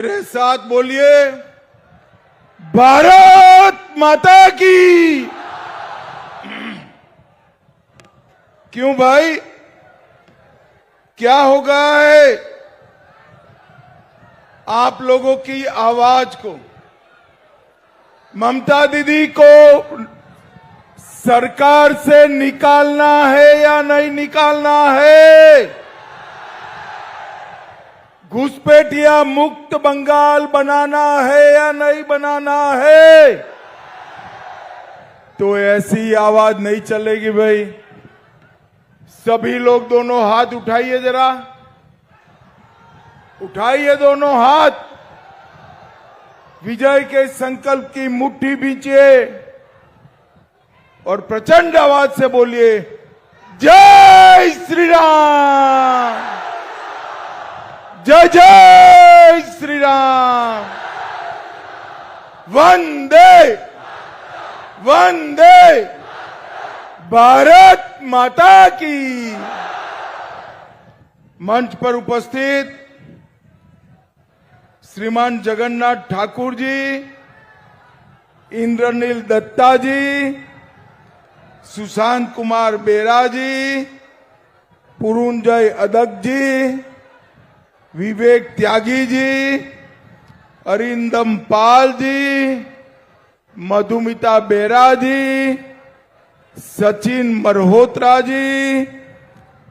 मेरे साथ बोलिए, भारत माता की। क्यों भाई, क्या हो गया है? आप लोगों की आवाज को, ममता दीदी को सरकार से निकालना है या नहीं निकालना है? घुसपैठिया मुक्त बंगाल बनाना है या नहीं बनाना है? तो ऐसी आवाज नहीं चलेगी भाई। सभी लोग दोनों हाथ उठाइए, जरा उठाइए दोनों हाथ, विजय के संकल्प की मुट्ठी बींचिए और प्रचंड आवाज से बोलिए, जय श्री राम, जय जय श्री राम, वंदे वंदे भारत माता की। मंच पर उपस्थित श्रीमान जगन्नाथ ठाकुर जी, इंद्रनील दत्ता जी, सुशांत कुमार बेरा जी, पुरुंजय अदक जी, विवेक त्यागी जी, अरिंदम पाल जी, मधुमिता बेरा जी, सचिन मल्होत्रा जी,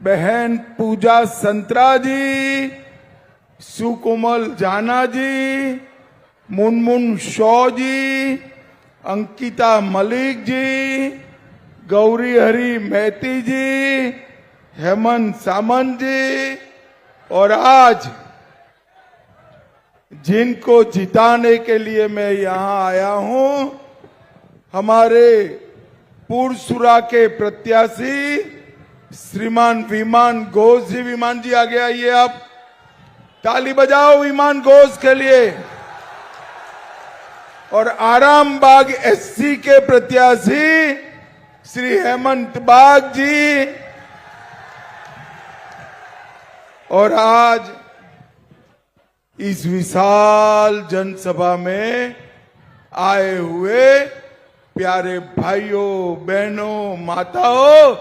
बहन पूजा संतरा जी, सुकोमल जाना जी, मुनमुन शॉ जी, अंकिता मलिक जी, गौरी हरी मैती जी, हेमंत सामंत जी, और आज जिनको जिताने के लिए मैं यहां आया हूं, हमारे पुरसुरा के प्रत्याशी श्रीमान विमान घोष जी। विमान जी आगे आइए, आप ताली बजाओ विमान घोष के लिए। और आरामबाग एससी के प्रत्याशी श्री हेमंत बाग जी। और आज इस विशाल जनसभा में आए हुए प्यारे भाइयों, बहनों, माताओं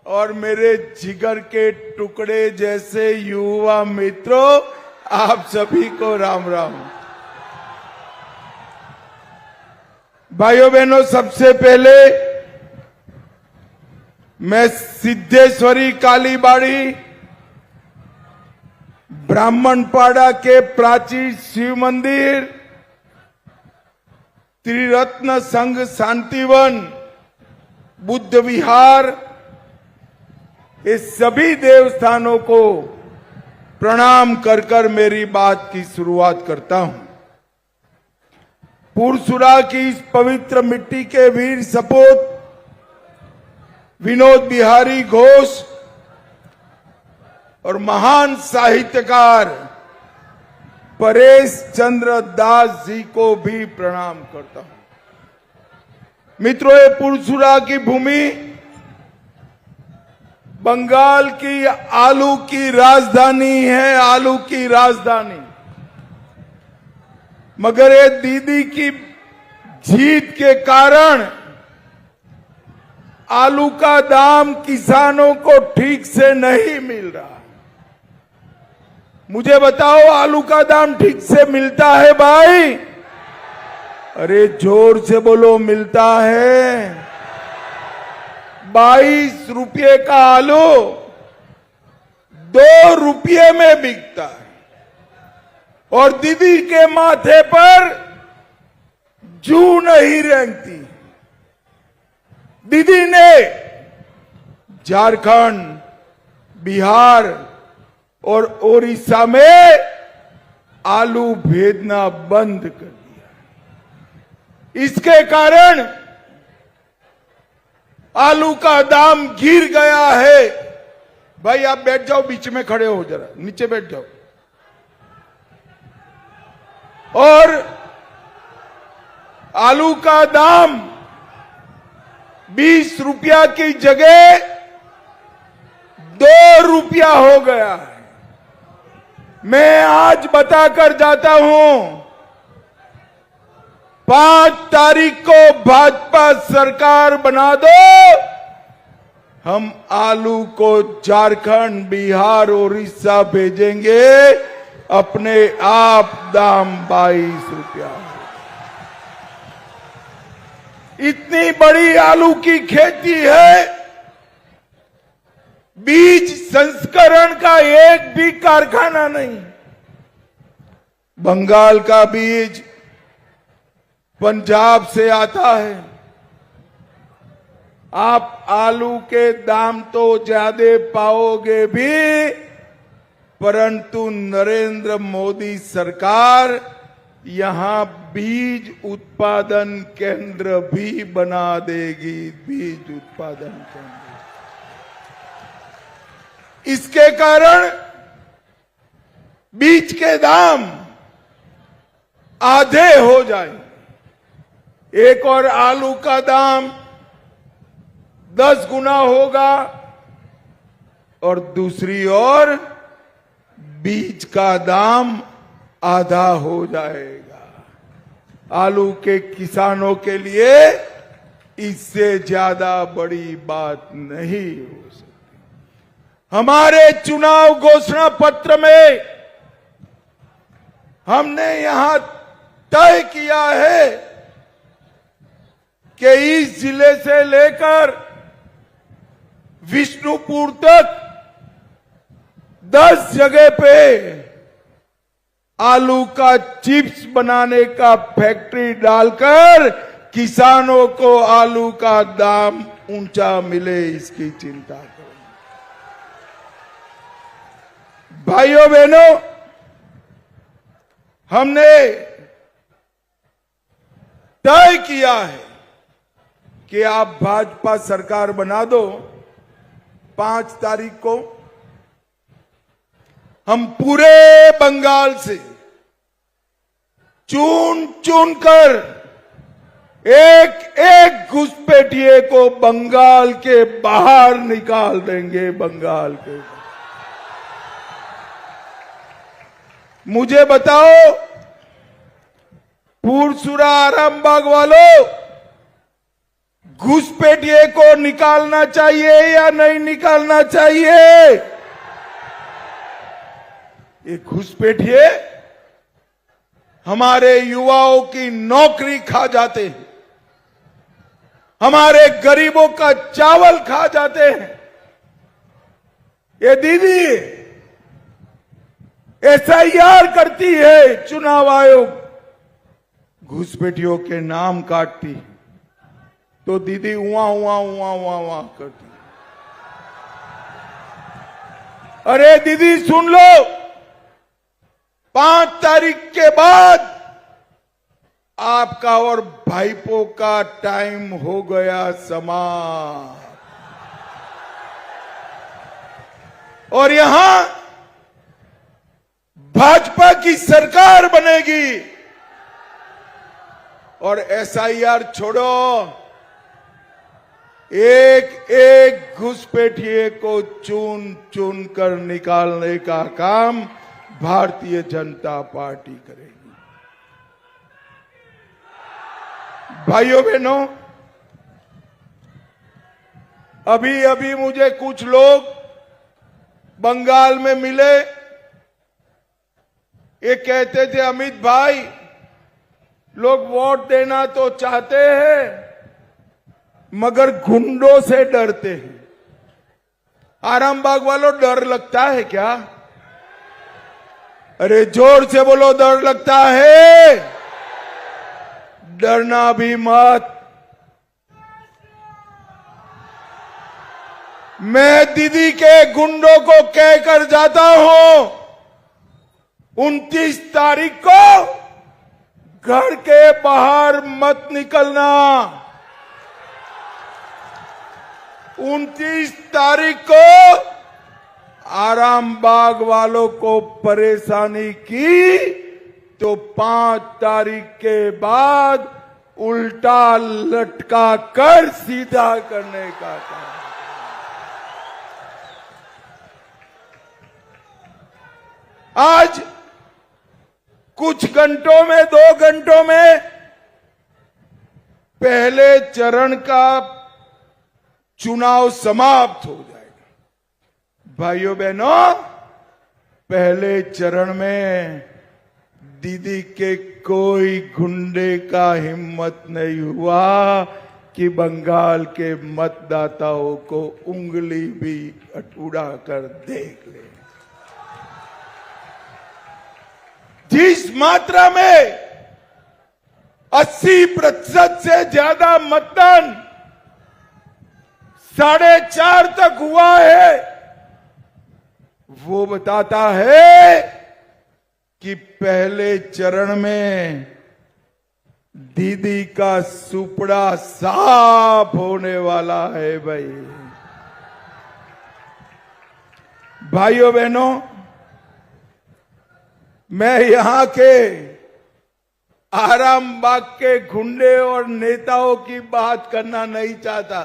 और मेरे जिगर के टुकड़े जैसे युवा मित्रों, आप सभी को राम राम। भाइयों बहनों, सबसे पहले मैं सिद्धेश्वरी कालीबाड़ी ब्राह्मणपाड़ा के प्राचीन शिव मंदिर, त्रिरत्न संघ शांतिवन, बुद्ध विहार, इस सभी देवस्थानों को प्रणाम कर कर मेरी बात की शुरुआत करता हूं। पुरसुरा की इस पवित्र मिट्टी के वीर सपूत विनोद बिहारी घोष और महान साहित्यकार परेश चंद्र दास जी को भी प्रणाम करता हूं। मित्रों, ये पुरसुरा की भूमि बंगाल की आलू की राजधानी है, आलू की राजधानी। मगर ये दीदी की जीत के कारण आलू का दाम किसानों को ठीक से नहीं मिल रहा। मुझे बताओ, आलू का दाम ठीक से मिलता है भाई? अरे जोर से बोलो, मिलता है? 22 रुपये का आलू 2 रुपये में बिकता है। और दीदी के माथे पर जू नहीं रेंगती। दीदी ने झारखंड, बिहार और ओडिशा में आलू भेजना बंद कर दिया। इसके कारण आलू का दाम गिर गया है। भाई आप बैठ जाओ, बीच में खड़े हो, जरा नीचे बैठ जाओ। और आलू का दाम 20 रुपया की जगह 2 रुपया हो गया है। मैं आज बताकर जाता हूं, 5 तारीख को भाजपा सरकार बना दो, हम आलू को झारखंड, बिहार, उड़ीसा भेजेंगे, अपने आप दाम 22 रुपया। इतनी बड़ी आलू की खेती है, बीज संस्करण का एक भी कारखाना नहीं। बंगाल का बीज पंजाब से आता है। आप आलू के दाम तो ज्यादा पाओगे भी, परंतु नरेंद्र मोदी सरकार यहां बीज उत्पादन केंद्र भी बना देगी। बीज उत्पादन केंद्र, इसके कारण बीज के दाम आधे हो जाए। एक और आलू का दाम 10 गुना होगा और दूसरी ओर बीज का दाम आधा हो जाएगा। आलू के किसानों के लिए इससे ज्यादा बड़ी बात नहीं हो सकती। हमारे चुनाव घोषणा पत्र में हमने यहां तय किया है कि इस जिले से लेकर विष्णुपुर तक 10 जगह पे आलू का चिप्स बनाने का फैक्ट्री डालकर किसानों को आलू का दाम ऊंचा मिले, इसकी चिंता करें। भाइयों बहनों, हमने तय किया है कि आप भाजपा सरकार बना दो। 5 तारीख को हम पूरे बंगाल से चुन चुन कर एक एक घुसपैठिए को बंगाल के बाहर निकाल देंगे। बंगाल के मुझे बताओ, पुरसुरा आरामबाग वालों, घुसपैठिए को निकालना चाहिए या नहीं निकालना चाहिए? ये घुसपैठिए हमारे युवाओं की नौकरी खा जाते हैं, हमारे गरीबों का चावल खा जाते हैं। ये दीदी SIR करती है, चुनाव आयोग घुसपैठियों के नाम काटती, तो दीदी उआ उआ उआ उआ उआ करती। अरे दीदी सुन लो, 5 तारीख के बाद आपका और भाईपो का टाइम हो गया समाप्त। और यहां भाजपा की सरकार बनेगी और SIR छोड़ो, एक एक घुसपैठिए को चुन चुन कर निकालने का काम भारतीय जनता पार्टी करेगी। भाइयों बहनों, अभी अभी मुझे कुछ लोग बंगाल में मिले। ये कहते थे, अमित भाई, लोग वोट देना तो चाहते हैं मगर गुंडों से डरते हैं। आरामबाग वालों, डर लगता है क्या? अरे जोर से बोलो, डर लगता है? डरना भी मत। मैं दीदी के गुंडों को कहकर जाता हूं, 29 तारीख को घर के बाहर मत निकलना। 29 तारीख को आरामबाग वालों को परेशानी की तो 5 तारीख के बाद उल्टा लटका कर सीधा करने का काम। आज कुछ घंटों में, 2 घंटों में पहले चरण का चुनाव समाप्त हो जाएगा। भाइयों बहनों, पहले चरण में दीदी के कोई गुंडे का हिम्मत नहीं हुआ कि बंगाल के मतदाताओं को उंगली भी उड़ा कर देख ले। जिस मात्रा में 80% से ज्यादा मतदान 4.5 तक हुआ है, वो बताता है कि पहले चरण में दीदी का सुपड़ा साफ होने वाला है। भाइयों बहनों, मैं यहां के आरामबाग के गुंडे और नेताओं की बात करना नहीं चाहता।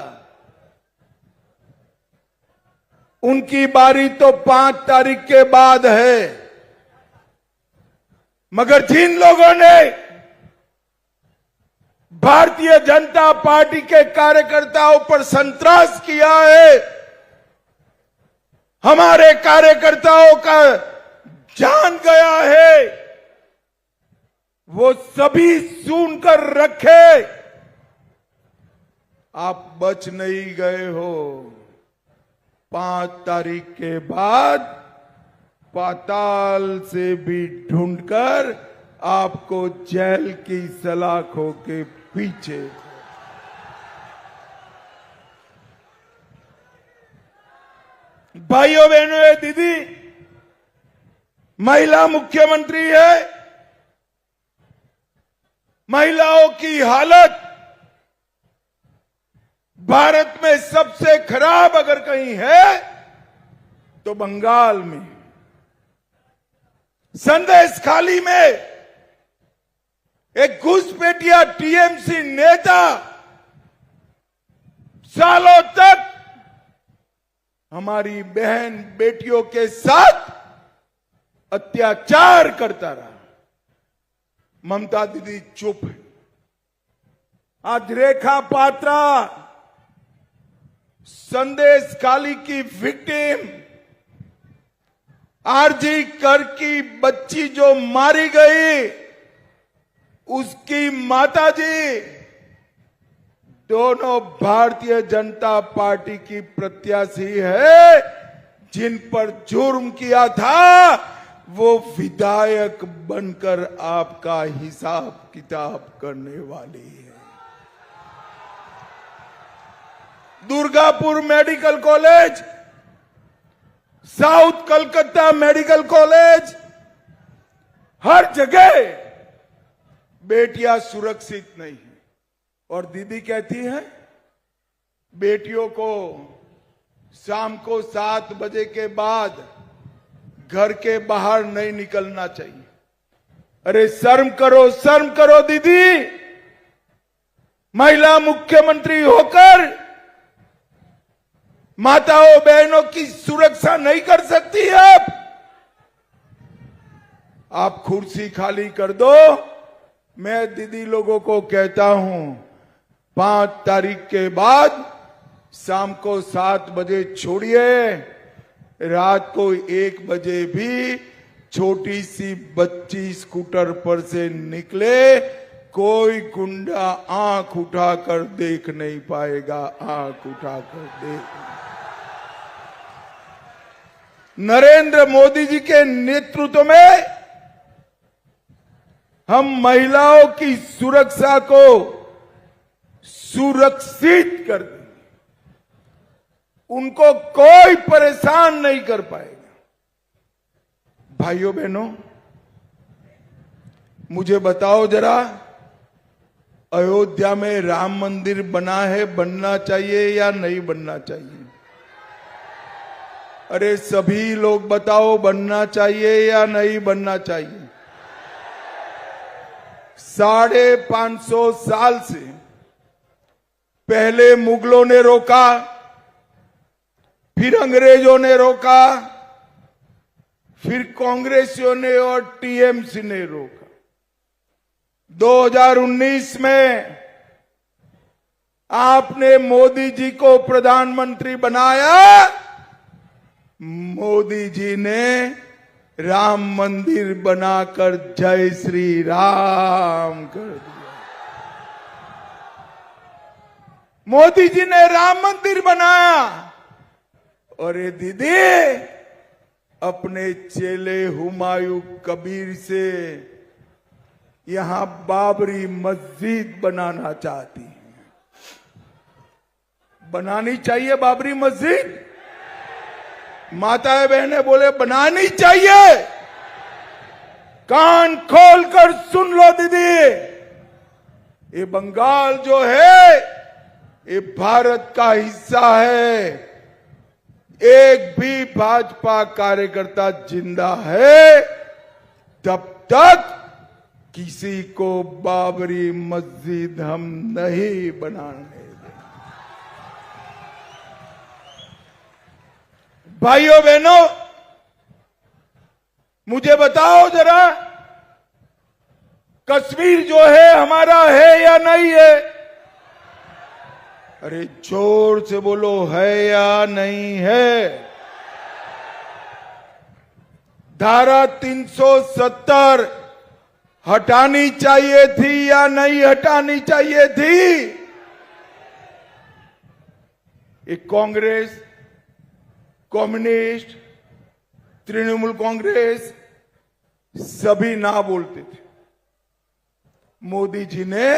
उनकी बारी तो 5 तारीख के बाद है, मगर जिन लोगों ने भारतीय जनता पार्टी के कार्यकर्ताओं पर संत्रास किया है, हमारे कार्यकर्ताओं का जान गया है, वो सभी सुनकर रखे। आप बच नहीं गए हो। 5 तारीख के बाद पाताल से भी ढूंढकर आपको जेल की सलाखों के पीछे। भाइयों बहनों, ये दीदी महिला मुख्यमंत्री है। महिलाओं की हालत भारत में सबसे खराब अगर कहीं है तो बंगाल में। संदेशखाली में एक घुसपैठिया टीएमसी नेता सालों तक हमारी बहन बेटियों के साथ अत्याचार करता रहा। ममता दीदी चुप है। आज रेखा पात्रा संदेशखाली की विक्टिम, आरजी कर की बच्ची जो मारी गई, उसकी माताजी, दोनों भारतीय जनता पार्टी की प्रत्याशी है। जिन पर जुर्म किया था वो विधायक बनकर आपका हिसाब किताब करने वाली है। Durgapur medical college, south Calcutta medical college, हर जगह बेटियां सुरक्षित नहीं है। और दीदी कहती है बेटियों को शाम को 7 बजे के बाद घर के बाहर नहीं निकलना चाहिए। अरे शर्म करो दीदी। महिला मुख्यमंत्री होकर माताओं बहनों की सुरक्षा नहीं कर सकती आप कुर्सी खाली कर दो। मैं दीदी लोगों को कहता हूं 5 तारीख के बाद शाम को 7 बजे छोड़िए, रात को 1 बजे भी छोटी सी बच्ची स्कूटर पर से निकले, कोई गुंडा आंख उठाकर देख नहीं पाएगा। आंख उठाकर देख। नरेंद्र मोदी जी के नेतृत्व में हम महिलाओं की सुरक्षा को सुरक्षित कर देंगे। उनको कोई परेशान नहीं कर पाएगा। भाइयों बहनों, मुझे बताओ जरा, अयोध्या में राम मंदिर बना है, बनना चाहिए या नहीं बनना चाहिए? अरे सभी लोग बताओ, बनना चाहिए या नहीं बनना चाहिए? 550 साल से पहले मुगलों ने रोका, फिर अंग्रेजों ने रोका, फिर कांग्रेसियों ने और टीएमसी ने रोका। 2019 में आपने मोदी जी को प्रधानमंत्री बनाया। मोदी जी ने राम मंदिर बनाकर जय श्री राम कर दिया। मोदी जी ने राम मंदिर बनाया और ये दीदी अपने चेले हुमायूं कबीर से यहां बाबरी मस्जिद बनाना चाहती है। बनानी चाहिए बाबरी मस्जिद। माताएं बहनें बोले बनानी चाहिए। कान खोलकर सुन लो दीदी, ये बंगाल जो है ये भारत का हिस्सा है। एक भी भाजपा कार्यकर्ता जिंदा है तब तक किसी को बाबरी मस्जिद हम नहीं बनाने देंगे। भाइयों बहनों, मुझे बताओ जरा, कश्मीर जो है हमारा है या नहीं है? अरे जोर से बोलो, है या नहीं है? धारा 370 हटानी चाहिए थी या नहीं हटानी चाहिए थी? एक कांग्रेस, कम्युनिस्ट, तृणमूल कांग्रेस सभी ना बोलते थे। मोदी जी ने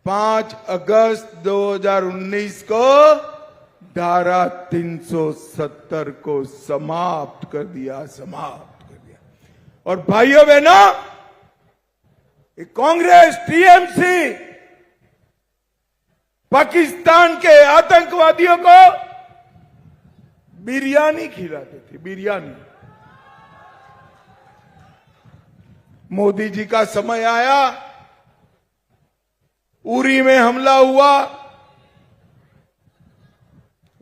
5 अगस्त 2019 को धारा 370 को समाप्त कर दिया। और भाइयों बहनों, कांग्रेस, टीएमसी पाकिस्तान के आतंकवादियों को बिरयानी खिलाते थे, बिरयानी। मोदी जी का समय आया, उरी में हमला हुआ।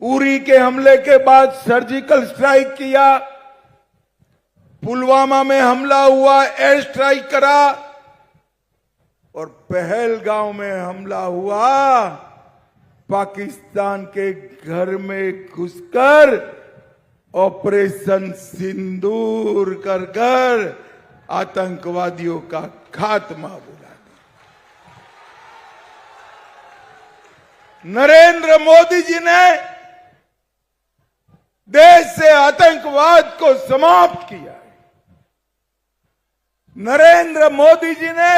उरी के हमले के बाद सर्जिकल स्ट्राइक किया। पुलवामा में हमला हुआ, एयर स्ट्राइक करा। और पहलगांव में हमला हुआ, पाकिस्तान के घर में घुसकर ऑपरेशन सिंदूर कर आतंकवादियों का खात्मा बुला दिया। नरेंद्र मोदी जी ने देश से आतंकवाद को समाप्त किया है। नरेंद्र मोदी जी ने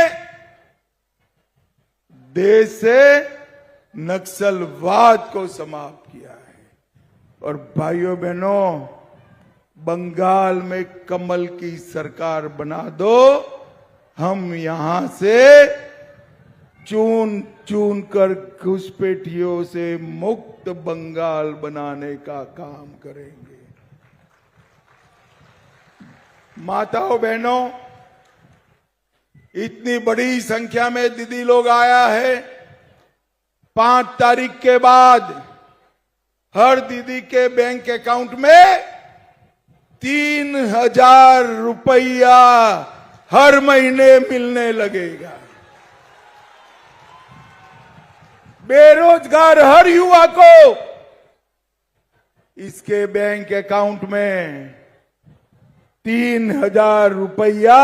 देश से नक्सलवाद को समाप्त किया है। और भाइयों बहनों, बंगाल में कमल की सरकार बना दो, हम यहां से चुन चुन कर घुसपैठियों से मुक्त बंगाल बनाने का काम करेंगे। माताओं बहनों, इतनी बड़ी संख्या में दीदी लोग आया है। 5 तारीख के बाद हर दीदी के बैंक अकाउंट में 3,000 रुपया हर महीने मिलने लगेगा। बेरोजगार हर युवा को इसके बैंक अकाउंट में 3,000 रुपया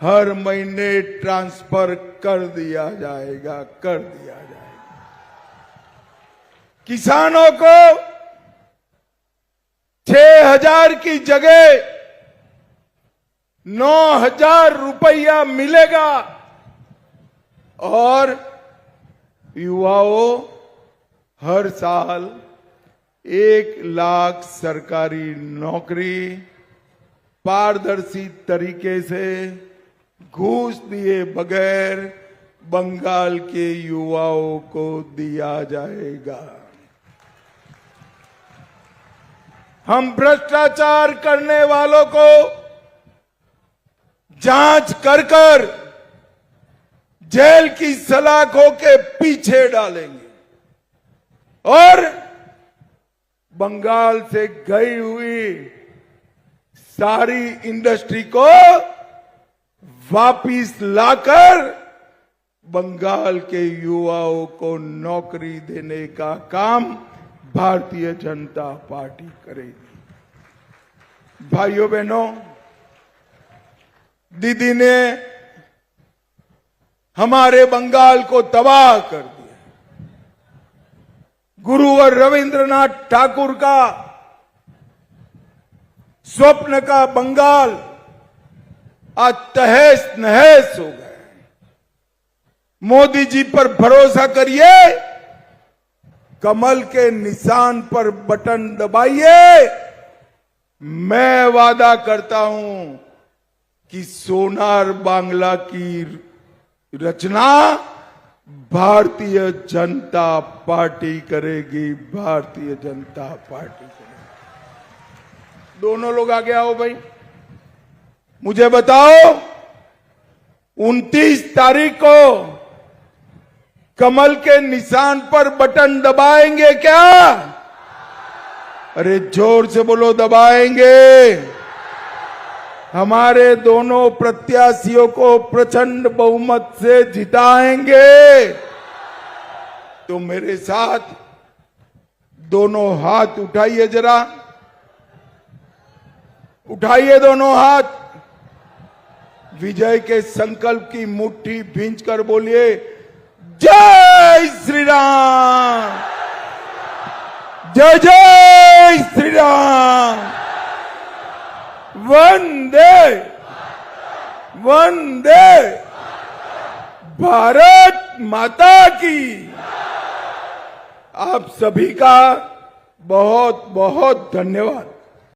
हर महीने ट्रांसफर कर दिया जाएगा। किसानों को 6,000 की जगह 9,000 रुपया मिलेगा। और युवाओं, हर साल 1 लाख सरकारी नौकरी पारदर्शी तरीके से घूस दिए बगैर बंगाल के युवाओं को दिया जाएगा। हम भ्रष्टाचार करने वालों को जांच कर जेल की सलाखों के पीछे डालेंगे और बंगाल से गई हुई सारी इंडस्ट्री को वापिस लाकर बंगाल के युवाओं को नौकरी देने का काम भारतीय जनता पार्टी करेगी। भाइयों बहनों, दीदी ने हमारे बंगाल को तबाह कर दिया। गुरुवर रविंद्रनाथ ठाकुर का स्वप्न का बंगाल आज तहस नहस हो गया। मोदी जी पर भरोसा करिए, कमल के निशान पर बटन दबाइए। मैं वादा करता हूं कि सोनार बांग्ला की रचना भारतीय जनता पार्टी करेगी, भारतीय जनता पार्टी करेगी। दोनों लोग आगे आओ भाई, मुझे बताओ 29 तारीख को कमल के निशान पर बटन दबाएंगे क्या? अरे जोर से बोलो, दबाएंगे। हमारे दोनों प्रत्याशियों को प्रचंड बहुमत से जिताएंगे। तो मेरे साथ दोनों हाथ उठाइए, जरा उठाइए दोनों हाथ। विजय के संकल्प की मुट्ठी भींचकर बोलिए, जय श्री राम, जय जय श्री राम, वंदे वंदे भारत माता की। आप सभी का बहुत बहुत धन्यवाद।